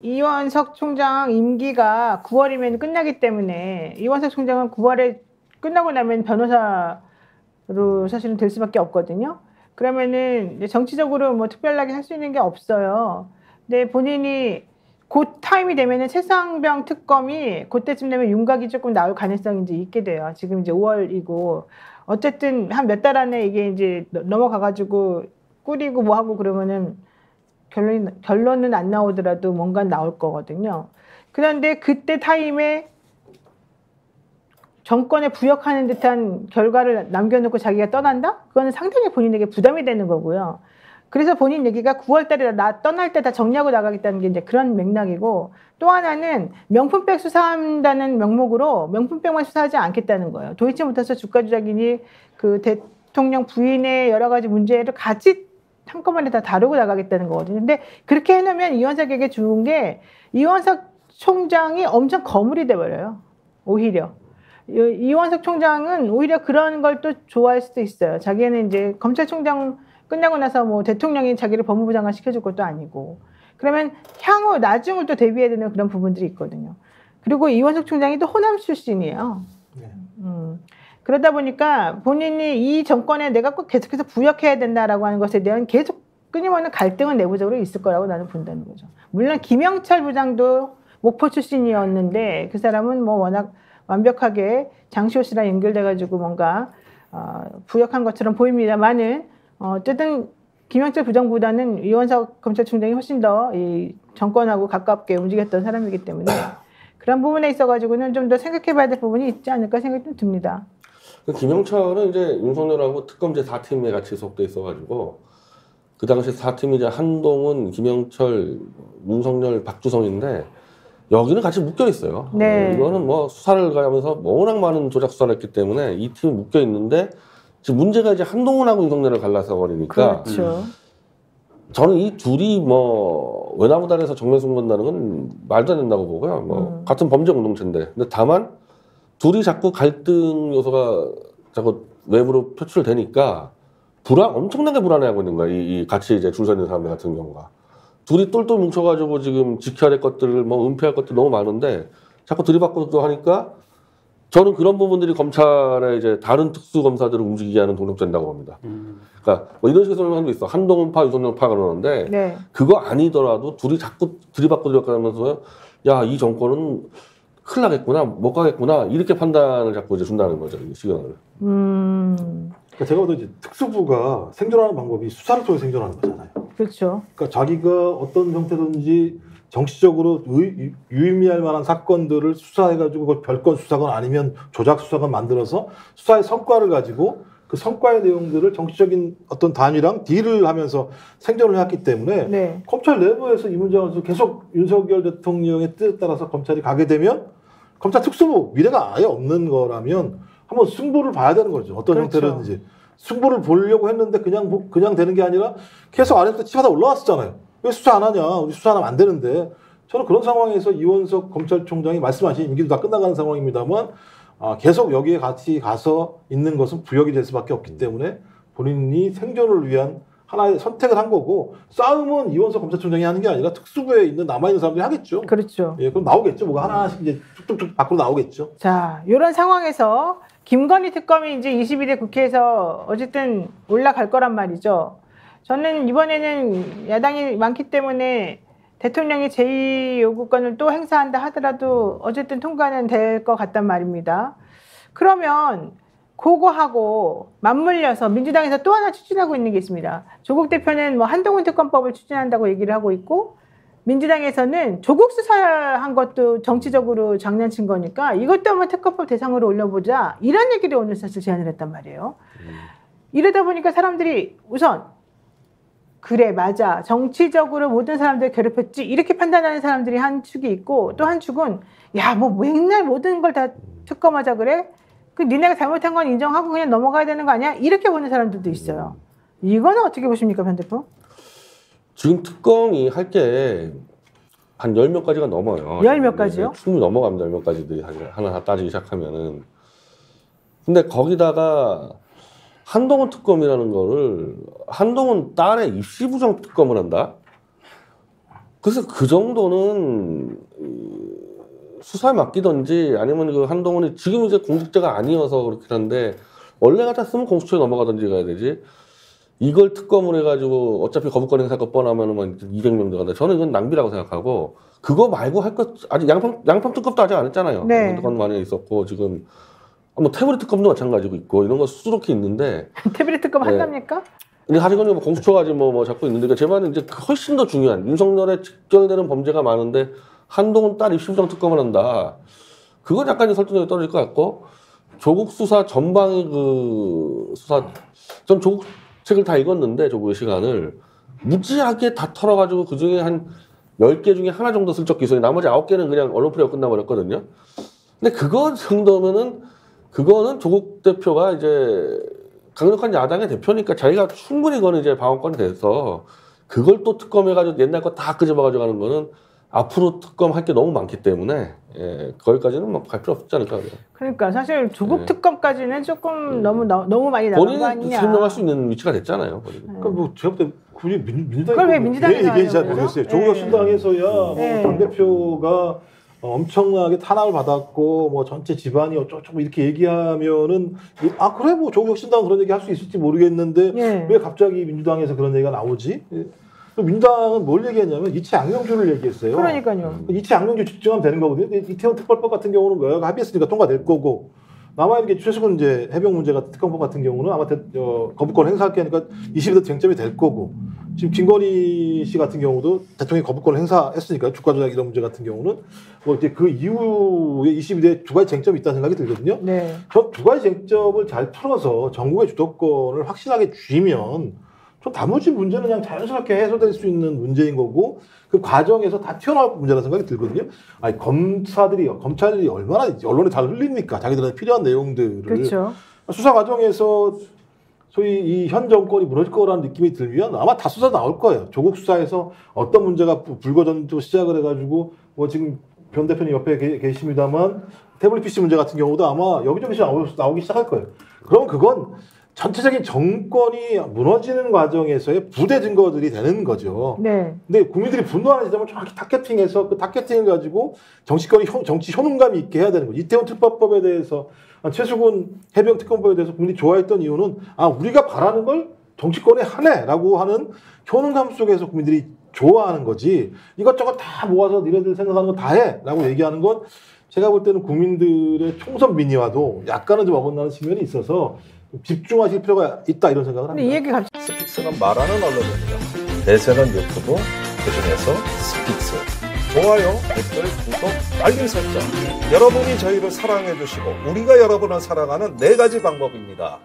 이원석 총장 임기가 9월이면 끝나기 때문에 이원석 총장은 9월에 끝나고 나면 변호사로 사실은 될 수밖에 없거든요. 그러면은 이제 정치적으로 뭐 특별하게 할 수 있는 게 없어요. 근데 본인이 곧 타임이 되면은 최상병 특검이 그때쯤 되면 윤곽이 조금 나올 가능성이 이제 있게 돼요. 지금 이제 5월이고 어쨌든 한 몇 달 안에 이게 이제 넘어가가지고 꾸리고 뭐 하고 그러면은 결론은 안 나오더라도 뭔가 나올 거거든요. 그런데 그때 타임에 정권에 부역하는 듯한 결과를 남겨놓고 자기가 떠난다? 그거는 상당히 본인에게 부담이 되는 거고요. 그래서 본인 얘기가 9월 달에 나 떠날 때 다 정리하고 나가겠다는 게 이제 그런 맥락이고, 또 하나는 명품백 수사한다는 명목으로 명품백만 수사하지 않겠다는 거예요. 도이치모터스 주가 조작이니 그 대통령 부인의 여러 가지 문제를 같이 한꺼번에 다 다루고 나가겠다는 거거든요. 근데 그렇게 해놓으면 이원석에게 좋은 게 이원석 총장이 엄청 거물이 돼버려요. 오히려. 이원석 총장은 오히려 그런 걸 또 좋아할 수도 있어요. 자기는 이제 검찰총장 끝나고 나서 뭐 대통령이 자기를 법무부 장관 시켜줄 것도 아니고. 그러면 향후 나중을 또 대비해야 되는 그런 부분들이 있거든요. 그리고 이원석 총장이 또 호남 출신이에요. 네. 그러다 보니까 본인이 이 정권에 내가 꼭 계속해서 부역해야 된다라고 하는 것에 대한 계속 끊임없는 갈등은 내부적으로 있을 거라고 나는 본다는 거죠. 물론 김영철 부장도 목포 출신이었는데 그 사람은 뭐 워낙 완벽하게 장시호 씨랑 연결돼가지고 뭔가 부역한 것처럼 보입니다만은 어쨌든 김영철 부장보다는 이원석 검찰총장이 훨씬 더 이 정권하고 가깝게 움직였던 사람이기 때문에 그런 부분에 있어가지고는 좀 더 생각해봐야 될 부분이 있지 않을까 생각이 좀 듭니다. 김영철은 이제 윤석열하고 특검제 4팀에 같이 속돼 있어가지고 그 당시 4팀이 이제 한동훈, 김영철, 윤석열, 박주성인데 여기는 같이 묶여 있어요. 네. 이거는 뭐 수사를 가면서 워낙 많은 조작 수사를 했기 때문에 이 팀이 묶여 있는데 지금 문제가 이제 한동훈하고 윤석열을 갈라서 버리니까. 그렇죠. 저는 이 둘이 뭐 외나무단에서 정면승부 본다는 건 말도 안 된다고 보고요. 뭐 같은 범죄 공동체인데. 근데 다만 둘이 자꾸 갈등 요소가 자꾸 외부로 표출되니까 엄청나게 불안해하고 있는 거야. 이 같이 이제 줄 서 있는 사람들 같은 경우가. 둘이 똘똘 뭉쳐가지고 지금 지켜야 될 것들을 뭐 은폐할 것들 너무 많은데 자꾸 들이받고도 하니까 저는 그런 부분들이 검찰의 이제 다른 특수검사들을 움직이게 하는 동력전이라고 봅니다. 그러니까 뭐 이런 식의 설명도 있어. 한동훈파, 윤석열파 그러는데 네. 그거 아니더라도 둘이 자꾸 들이받고 야, 이 정권은 큰일 나겠구나, 못 가겠구나 이렇게 판단을 자꾸 이제 준다는 거죠. 이 시간을. 그러니까 제가 보다 이제 특수부가 생존하는 방법이 수사를 통해 생존하는 거잖아요. 그렇죠. 그러니까 자기가 어떤 형태든지 정치적으로 유의미할 만한 사건들을 수사해가지고 그걸 별건 수사건 아니면 조작 수사건 만들어서 수사의 성과를 가지고 그 성과의 내용들을 정치적인 어떤 단위랑 딜을 하면서 생존을 해왔기 때문에 네. 검찰 내부에서 이 문제가 계속 윤석열 대통령의 뜻에 따라서 검찰이 가게 되면 검찰 특수부 미래가 아예 없는 거라면 한번 승부를 봐야 되는 거죠. 어떤 그렇죠. 형태로든지. 승부를 보려고 했는데 그냥 되는 게 아니라 계속 아래부터 치받아 올라왔었잖아요. 왜 수사 안 하냐. 우리 수사하면 안 되는데. 저는 그런 상황에서 이원석 검찰총장이 말씀하신 임기도 다 끝나가는 상황입니다만 계속 여기에 같이 가서 있는 것은 부역이 될 수밖에 없기 때문에 본인이 생존을 위한 하나의 선택을 한 거고 싸움은 이원석 검찰총장이 하는 게 아니라 특수부에 있는 남아있는 사람들이 하겠죠. 그렇죠. 예, 그럼 나오겠죠. 뭐가 하나씩 이제 쭉쭉쭉 밖으로 나오겠죠. 자, 이런 상황에서 김건희 특검이 이제 22대 국회에서 어쨌든 올라갈 거란 말이죠. 저는 이번에는 야당이 많기 때문에 대통령이 제2요구권을 또 행사한다 하더라도 어쨌든 통과는 될 것 같단 말입니다. 그러면 그거하고 맞물려서 민주당에서 또 하나 추진하고 있는 게 있습니다. 조국 대표는 뭐 한동훈 특검법을 추진한다고 얘기를 하고 있고 민주당에서는 조국 수사한 것도 정치적으로 장난친 거니까 이것도 한번 특검법 대상으로 올려보자 이런 얘기를 오늘 사실 제안을 했단 말이에요. 이러다 보니까 사람들이 우선 그래 맞아 정치적으로 모든 사람들을 괴롭혔지 이렇게 판단하는 사람들이 한 축이 있고 또 한 축은 야 뭐 맨날 모든 걸 다 특검하자 그래? 그 니네가 잘못한 건 인정하고 그냥 넘어가야 되는 거 아니야? 이렇게 보는 사람들도 있어요. 이거는 어떻게 보십니까, 편 대표? 지금 특검이 할 게 한 10몇 가지가 넘어요. 10몇 가지요? 충분히 넘어갑니다. 10몇 가지들이 하나 따지기 시작하면은. 근데 거기다가 한동훈 특검이라는 거를 한동훈 딸의 입시부정 특검을 한다? 그래서 그 정도는 수사에 맡기던지 아니면 그 한동훈이 지금 이제 공직자가 아니어서 그렇긴 한데 원래 같았으면 공수처에 넘어가던지 가야 되지. 이걸 특검을 해가지고 어차피 거부권 행사가 뻔하면은 200명 들어간다. 저는 이건 낭비라고 생각하고 그거 말고 할 것 아직 양평 특검도 아직 안 했잖아요. 네. 특검 많이 있었고 지금 뭐 태블릿 특검도 마찬가지고 있고 이런 거 수두룩히 있는데 태블릿 특검 네. 한답니까? 근데 하지만 뭐 공수처가 지금 뭐 잡고 있는데 그러니까 제 말은 이제 훨씬 더 중요한 윤석열에 직결되는 범죄가 많은데 한동훈 딸 입시부장 특검을 한다. 그건 약간 설득력이 떨어질 것 같고 조국 수사 전방의 그 수사 전 조국 책을 다 읽었는데 조국의 시간을 무지하게 다 털어가지고 그 중에 한 10개 중에 하나 정도 슬쩍 기소해 나머지 9개는 그냥 언론프레가 끝나버렸거든요. 근데 그거 정도면은 그거는 조국 대표가 이제 강력한 야당의 대표니까 자기가 충분히 그거는 이제 방어권이 돼서 그걸 또 특검해가지고 옛날 거 다 끄집어가지고 가는 거는 앞으로 특검할 게 너무 많기 때문에 거기까지는 뭐 갈 필요 없지 않을까 그래요. 그러니까 사실 조국 특검까지는 조금 너무 많이 나간 거 본인이 아니냐. 설명할 수 있는 위치가 됐잖아요. 그러니까 뭐 제가 볼 때 굳이 민주당이 그걸 왜 민주당이 얘기인지 잘 나와요, 모르겠어요. 그래서? 조국 신당에서야 네. 뭐 당대표가 엄청나게 탄압을 받았고 뭐 전체 집안이 어쩌고 이렇게 얘기하면은 아 그래 뭐 조국 신당 그런 얘기 할 수 있을지 모르겠는데 예. 왜 갑자기 민주당에서 그런 얘기가 나오지? 또 민주당은 뭘 얘기했냐면 이체 악명주를 얘기했어요. 그러니까요. 이체 악명주 집중하면 되는 거거든요. 근데 이태원 특별법 같은 경우는 여야가 합의했으니까 통과될 거고 남아있는 게 최수근 이제 해병 문제가 특검법 같은 경우는 아마 거부권 행사할 게 하니까 20일 쟁점이 될 거고 지금 김건희 씨 같은 경우도 대통령이 거부권을 행사했으니까 주가 조작 이런 문제 같은 경우는 뭐 이제 그 이후에 22대 두 가지 쟁점이 있다는 생각이 들거든요. 네. 저 두 가지 쟁점을 잘 풀어서 정부의 주도권을 확실하게 쥐면 좀 나머지 문제는 그냥 자연스럽게 해소될 수 있는 문제인 거고 그 과정에서 다 튀어나올 문제라는 생각이 들거든요. 아니 검찰이 얼마나 언론에 잘 흘립니까? 자기들한테 필요한 내용들을 그렇죠. 수사 과정에서 소위 이 현 정권이 무너질 거라는 느낌이 들면 아마 다 수사 나올 거예요. 조국 수사에서 어떤 문제가 불거전도 시작을 해가지고 뭐 지금 변 대표님 옆에 계십니다만 태블릿 PC 문제 같은 경우도 아마 여기저기서 나오기 시작할 거예요. 그럼 그건 전체적인 정권이 무너지는 과정에서의 부대 증거들이 되는 거죠. 네. 근데 국민들이 분노하는 지점을 정확히 타겟팅해서 그 타겟팅을 가지고 정치권이 정치 효능감이 있게 해야 되는 거죠. 이태원 특별법에 대해서 최수근 해병 특검법에 대해서 국민이 좋아했던 이유는 아 우리가 바라는 걸 정치권에 하네라고 하는 효능감 속에서 국민들이 좋아하는 거지 이것저것 다 모아서 니네들 생각하는 거 다 해라고 얘기하는 건 제가 볼 때는 국민들의 총선 민의와도 약간은 좀 어긋나는 측면이 있어서 집중하실 필요가 있다 이런 생각을 근데 합니다. 이 얘기 갑자기 스픽스가 말하는 언론입니다. 대세는 유튜브, 그중에서 스픽스. 좋아요, 댓글, 구독, 알림 설정. 여러분이 저희를 사랑해 주시고 우리가 여러분을 사랑하는 4가지 방법입니다.